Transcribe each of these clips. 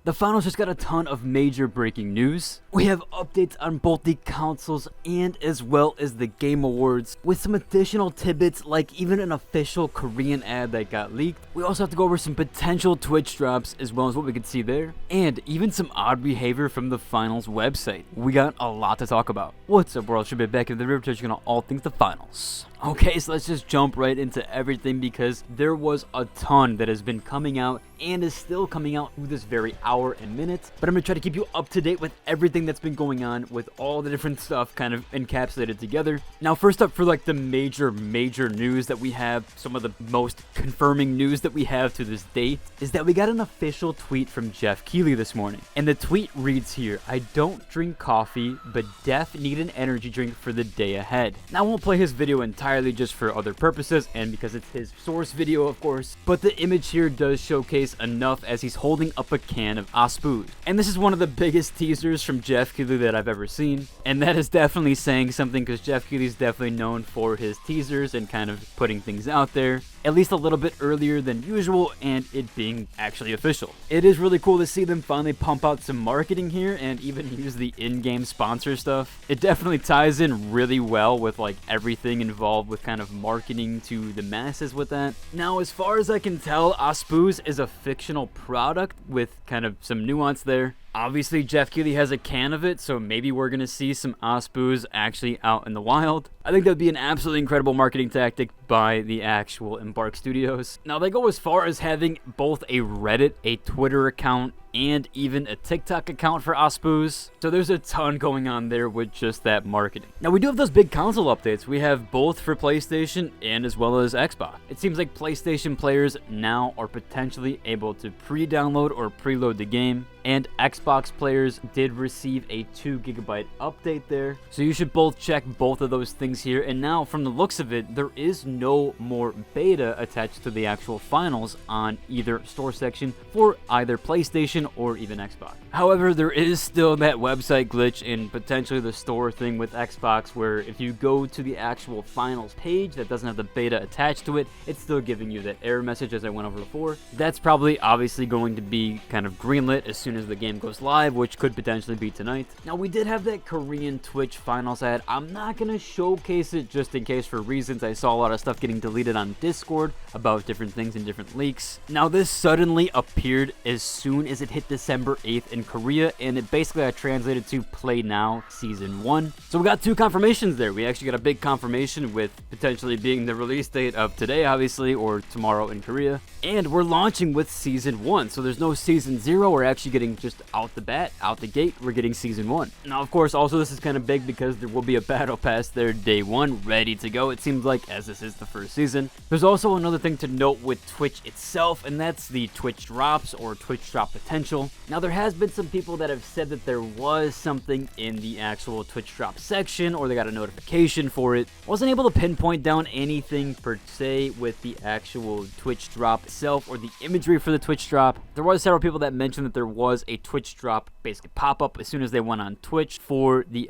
The finals just got a ton of major breaking news. We have updates on both the consoles and as well as the Game Awards, with some additional tidbits like even an official Korean ad that got leaked. We also have to go over some potential Twitch drops as well as what we could see there, and even some odd behavior from the finals website. We got a lot to talk about. What's up, world? Should be back in the river touching on all things the finals. Okay, so let's just jump right into everything because there was a ton that has been coming out and is still coming out through this very hour and minute. But I'm going to try to keep you up to date with everything that's been going on with all the different stuff kind of encapsulated together. Now, first up for like the major news that we have, some of the most confirming news that we have to this date, is that we got an official tweet from Jeff Keighley this morning. And the tweet reads here, "I don't drink coffee, but def need an energy drink for the day ahead." Now, I won't play his video entirely just for other purposes and because it's his source video, of course, but the image here does showcase enough as he's holding up a can of Aspud. And this is one of the biggest teasers from Jeff Keighley that I've ever seen, and that is definitely saying something because Jeff Keighley is definitely known for his teasers and kind of putting things out there at least a little bit earlier than usual and it being actually official. It is really cool to see them finally pump out some marketing here and even use the in-game sponsor stuff. It definitely ties in really well with like everything involved with kind of marketing to the masses with that. Now, as far as I can tell, Aspuz is a fictional product with kind of some nuance there. Obviously, Jeff Keighley has a can of it, so maybe we're going to see some Aspuz actually out in the wild. I think that would be an absolutely incredible marketing tactic by the actual Embark Studios. Now, they go as far as having both a Reddit, a Twitter account, and even a TikTok account for Aspuz. So there's a ton going on there with just that marketing. Now, we do have those big console updates. We have both for PlayStation and as well as Xbox. It seems like PlayStation players now are potentially able to pre-download or preload the game, and Xbox players did receive a 2 GB update there. So you should both check both of those things here. And now, from the looks of it, there is no more beta attached to the actual finals on either store section for either PlayStation or even Xbox. However, there is still that website glitch and potentially the store thing with Xbox where if you go to the actual finals page that doesn't have the beta attached to it, it's still giving you that error message as I went over before. That's probably obviously going to be kind of greenlit as soon as the game goes live, which could potentially be tonight. Now, we did have that Korean Twitch finals ad. I'm not going to showcase it just in case for reasons. I saw a lot of stuff getting deleted on Discord about different things and different leaks. Now, this suddenly appeared as soon as it hit December 8th in Korea, and it basically got translated to Play Now Season 1. So we got 2 confirmations there. We actually got a big confirmation with potentially being the release date of today, obviously, or tomorrow in Korea. And we're launching with Season 1, so there's no Season 0. We're actually getting just out the gate, we're getting Season 1. Now, of course, also this is kind of big because there will be a Battle Pass there day 1, ready to go, it seems like, as this is the first season. There's also another thing to note with Twitch itself, and that's the Twitch drops or Twitch drop potential. Now, there has been some people that have said that there was something in the actual Twitch drop section, or they got a notification for it. Wasn't able to pinpoint down anything per se with the actual Twitch drop itself or the imagery for the Twitch drop. There was several people that mentioned that there was a Twitch drop basically pop up as soon as they went on Twitch for the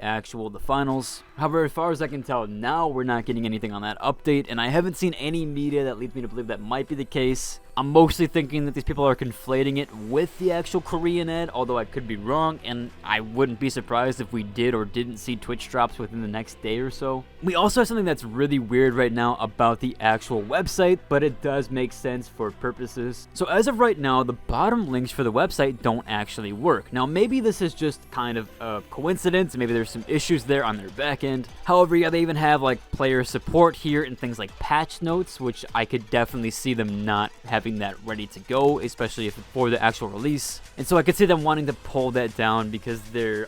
finals. However, as far as I can tell now, we're not getting anything on that update, and I haven't seen any media that leads me to believe that might be the case. I'm mostly thinking that these people are conflating it with the actual Korean ad, although I could be wrong, and I wouldn't be surprised if we did or didn't see Twitch drops within the next day or so. We also have something that's really weird right now about the actual website, but it does make sense for purposes. So as of right now, the bottom links for the website don't actually work. Now, maybe this is just kind of a coincidence, maybe there's some issues there on their back end. However, yeah, they even have like player support here and things like patch notes, which I could definitely see them not having that ready to go, especially if for the actual release. And so I could see them wanting to pull that down because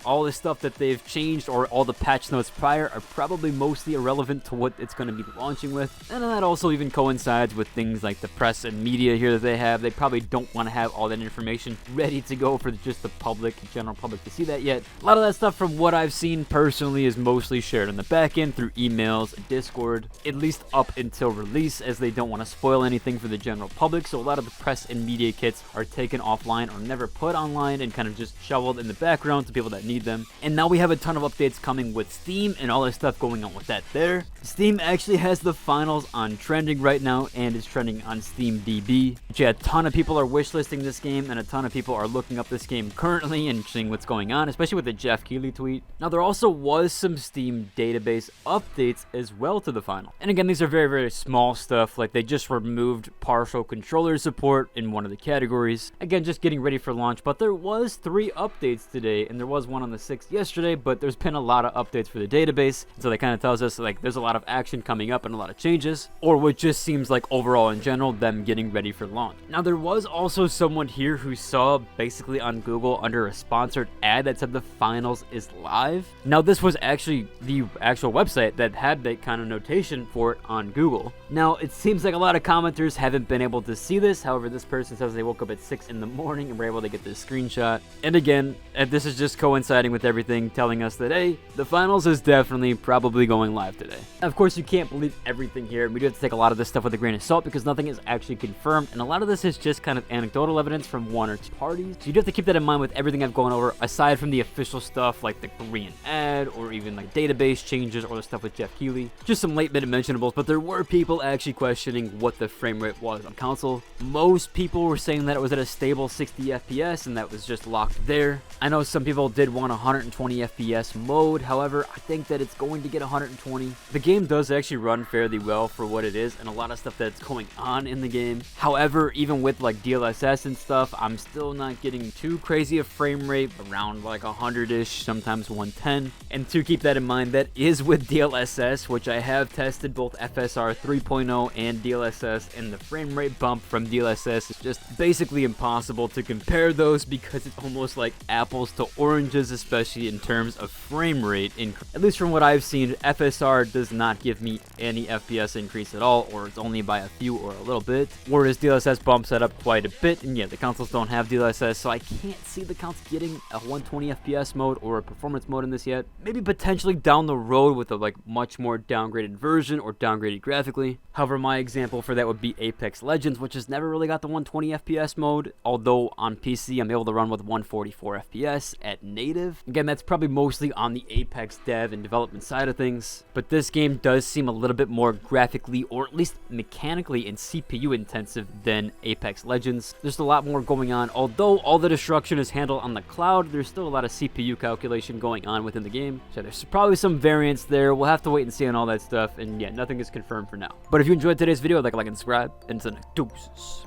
all the stuff that they've changed or all the patch notes prior are probably mostly irrelevant to what it's going to be launching with. And that also even coincides with things like the press and media here that they have. They probably don't want to have all that information ready to go for just the public, general public to see that yet. A lot of that stuff from what I've seen personally is mostly shared on the back end through emails, Discord, at least up until release, as they don't want to spoil anything for the general public. week, so a lot of the press and media kits are taken offline or never put online and kind of just shoveled in the background to people that need them. And now we have a ton of updates coming with Steam and all this stuff going on with that there. Steam actually has the finals on trending right now and is trending on SteamDB. Which, yeah, a ton of people are wishlisting this game and a ton of people are looking up this game currently and seeing what's going on, especially with the Jeff Keighley tweet. Now, there also was some Steam database updates as well to the final. And again, these are very, very small stuff. Like, they just removed partial controller support in one of the categories. Again, just getting ready for launch. But there was 3 updates today, and there was one on the 6th yesterday, but there's been a lot of updates for the database. So that kind of tells us, like, there's a lot of action coming up and a lot of changes, or what just seems like overall in general, them getting ready for launch. Now, there was also someone here who saw basically on Google under a sponsored ad that said the finals is live. Now, this was actually the actual website that had that kind of notation for it on Google. Now, it seems like a lot of commenters haven't been able to see this. However, this person says they woke up at 6 in the morning and were able to get this screenshot. And again, this is just coinciding with everything, telling us that, hey, the finals is definitely probably going live today. Of course, you can't believe everything here. We do have to take a lot of this stuff with a grain of salt because nothing is actually confirmed, and a lot of this is just kind of anecdotal evidence from one or two parties. So you do have to keep that in mind with everything I've gone over, aside from the official stuff like the Korean ad or even like database changes or the stuff with Jeff Keighley. Just some late-minute mentionables, but there were people actually questioning what the frame rate was on console. Most people were saying that it was at a stable 60 FPS and that was just locked there. I know some people did want 120 FPS mode, however, I think that it's going to get 120. The game does actually run fairly well for what it is and a lot of stuff that's going on in the game. However, even with like DLSS and stuff, I'm still not getting too crazy a frame rate, around like 100-ish, sometimes 110. And to keep that in mind, that is with DLSS, which I have tested both FSR 3.0 and DLSS, and the frame rate bump from DLSS is just basically impossible to compare those because it's almost like apples to oranges, especially in terms of frame rate. At least from what I've seen, FSR does not give me any FPS increase at all, or it's only by a few or a little bit, whereas DLSS bumps that up quite a bit. And yeah, the consoles don't have DLSS, so I can't see the consoles getting a 120 FPS mode or a performance mode in this yet. Maybe potentially down the road with a like much more downgraded version or downgraded graphically. However, my example for that would be Apex Legends, which has never really got the 120 FPS mode, although on PC I'm able to run with 144 FPS at native. Again, that's probably mostly on the Apex dev and development side of things, but this game does seem a little bit more graphically or at least mechanically and CPU intensive than Apex Legends. There's a lot more going on. Although all the destruction is handled on the cloud, there's still a lot of CPU calculation going on within the game, so there's probably some variance there. We'll have to wait and see on all that stuff, and yeah, nothing is confirmed for now. But if you enjoyed today's video, like and subscribe, and until next deuces.